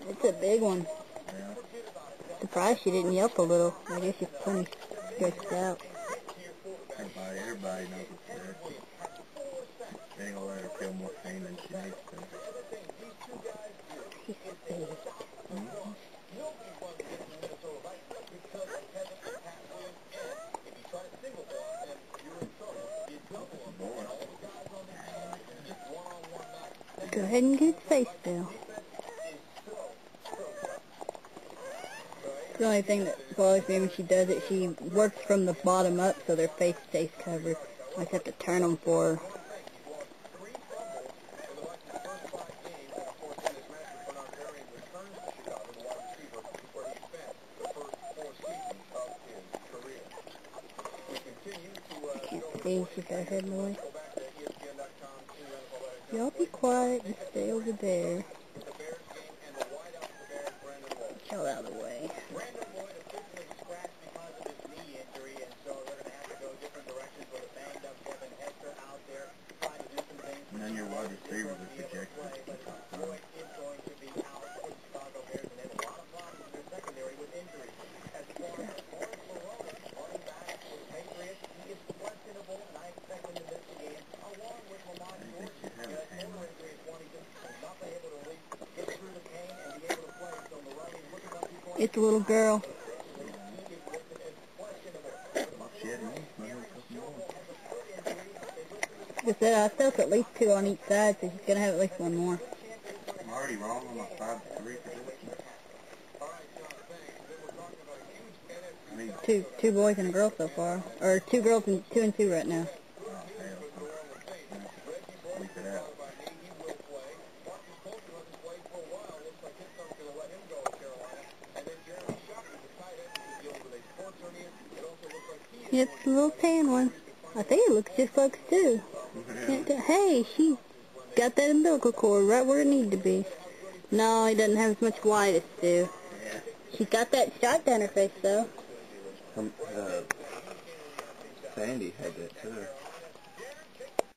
It's a big one. Surprised she didn't yelp a little. I guess she's plenty stressed out. Everybody knows it's there. They ain't gonna let her feel more pain than she needs to. She's big. Go ahead and get its face, Bill. The only thing that bothers me when she does it, she works from the bottom up so their face stays covered. I just have to turn them for her. I can't see, she's got her head in the way. Y'all be quiet and stay over there. Y'all out of the way. And then your wide receivers are projected. It's a little girl. Like I said, I felt at least 2 on each side, so she's going to have at least 1 more. I'm already wrong on my 5-3 prediction. Two boys and a girl so far. Or 2 girls and 2 and 2 right now. Yep, it's a little tan one. I think it looks just like Stu. Hey, she got that umbilical cord right where it needed to be. No, he doesn't have as much white as Stu. She's got that stripe down her face, though. Sandy had that, too.